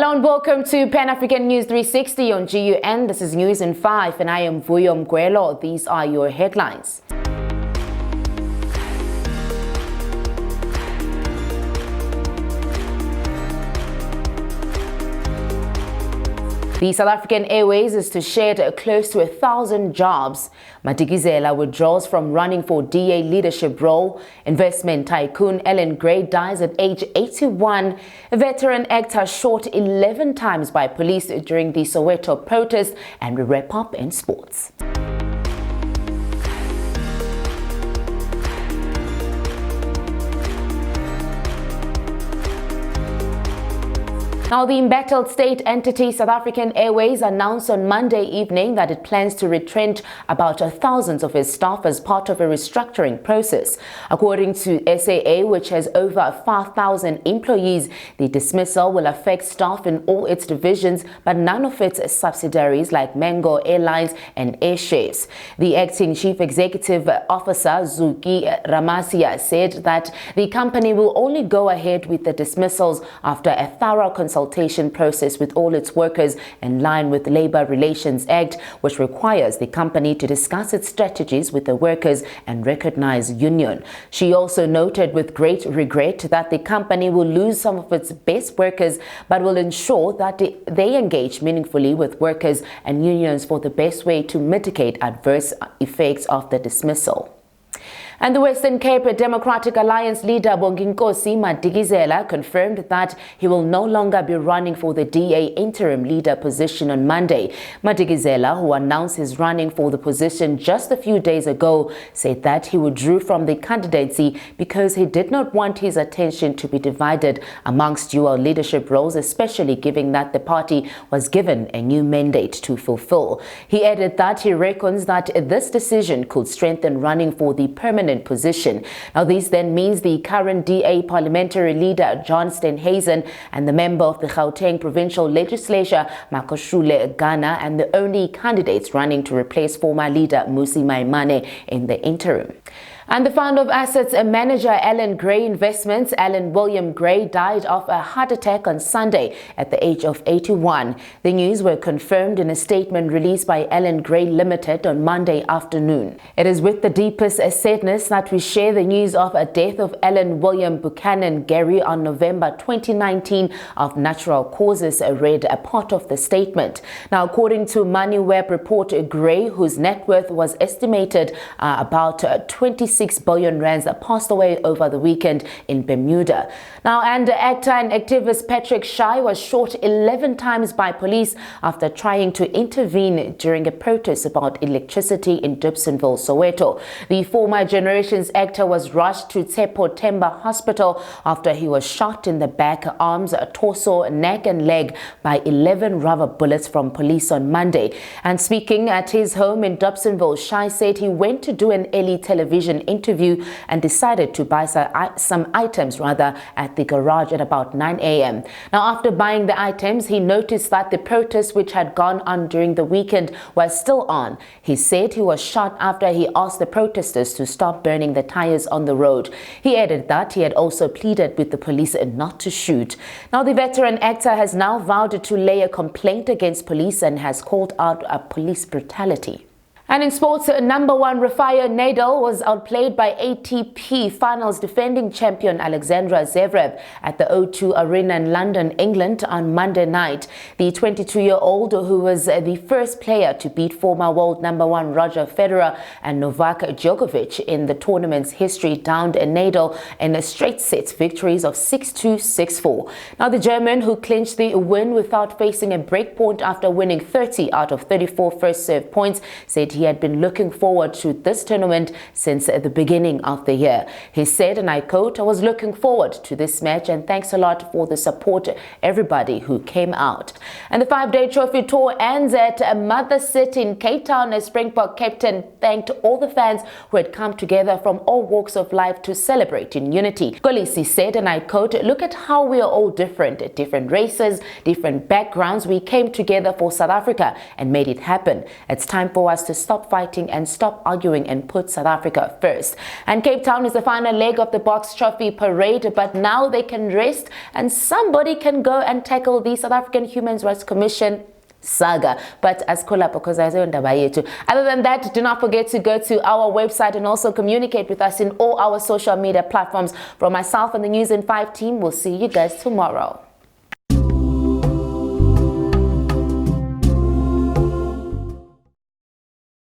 Hello and welcome to Pan-African News 360 on GUN. This is News in 5 and I am Mgwelo. These are your headlines. The South African Airways is to shed close to 1,000 jobs. Madikizela withdraws from running for DA leadership role. Investment tycoon Allan Gray dies at age 81. A veteran actor shot 11 times by police during the Soweto protest. And we wrap up in sports. Now, the embattled state entity South African Airways announced on Monday evening that it plans to retrench about 1,000 of its staff as part of a restructuring process. According to SAA, which has over 5,000 employees, the dismissal will affect staff in all its divisions, but none of its subsidiaries like Mango Airlines and Airshares. The acting chief executive officer, Zuki Ramasia, said that the company will only go ahead with the dismissals after a thorough consultation process with all its workers in line with the Labour Relations Act, which requires the company to discuss its strategies with the workers and recognize union. She also noted with great regret that the company will lose some of its best workers, but will ensure that they engage meaningfully with workers and unions for the best way to mitigate adverse effects of the dismissal. And the Western Cape Democratic Alliance leader Bonginkosi Madikizela confirmed that he will no longer be running for the DA interim leader position on Monday. Madikizela, who announced his running for the position just a few days ago, said that he withdrew from the candidacy because he did not want his attention to be divided amongst dual leadership roles, especially given that the party was given a new mandate to fulfill. He added that he reckons that this decision could strengthen running for the permanent position. Now, this then means the current DA parliamentary leader John Steenhuisen and the member of the Gauteng provincial legislature Makoshule Ghana and the only candidates running to replace former leader Musi Maimane in the interim. And the founder of assets manager Allan Gray Investments, Allan William Gray, died of a heart attack on Sunday at the age of 81. The news were confirmed in a statement released by Allan Gray Limited on Monday afternoon. It is with the deepest sadness that we share the news of a death of Allan William Buchanan Gary on November 2019 of natural causes, read a part of the statement. Now, according to MoneyWeb report, Gray, whose net worth was estimated about 26 billion rands, passed away over the weekend in Bermuda. Now, and actor and activist Patrick Shai was shot 11 times by police after trying to intervene during a protest about electricity in Dobsonville, Soweto. The former Generations actor was rushed to Tsepo Temba Hospital after he was shot in the back, arms, torso, neck and leg by 11 rubber bullets from police on Monday. And speaking at his home in Dobsonville, Shai said he went to do an early television interview and decided to buy some items at the garage at about 9 a.m. Now, after buying the items, he noticed that the protest which had gone on during the weekend was still on. He said he was shot after he asked the protesters to stop burning the tires on the road. He added that he had also pleaded with the police not to shoot. Now, the veteran actor has now vowed to lay a complaint against police and has called out police brutality. And in sports, number one Rafael Nadal was outplayed by ATP Finals defending champion Alexandra Zverev at the O2 Arena in London, England on Monday night. The 22-year-old, who was the first player to beat former world number one Roger Federer and Novak Djokovic in the tournament's history, downed Nadal in a straight sets victories of 6-2, 6-4. Now, the German, who clinched the win without facing a breakpoint after winning 30 out of 34 first serve points, said he had been looking forward to this tournament since the beginning of the year. He said, and I quote, "I was looking forward to this match and thanks a lot for the support, everybody who came out." And the 5-day trophy tour ends at Mother City in Cape Town as Springbok captain thanked all the fans who had come together from all walks of life to celebrate in unity. Kolisi said, and I quote, "Look at how we are all different races, different backgrounds. We came together for South Africa and made it happen. It's time for us to stop fighting and stop arguing and put South Africa first. And Cape Town is the final leg of the Box Trophy parade, but now they can rest and somebody can go and tackle the South African Human Rights Commission saga. But as because I say other than that, do not forget to go to our website and also communicate with us in all our social media platforms. From myself and the News in 5 team, we'll see you guys tomorrow.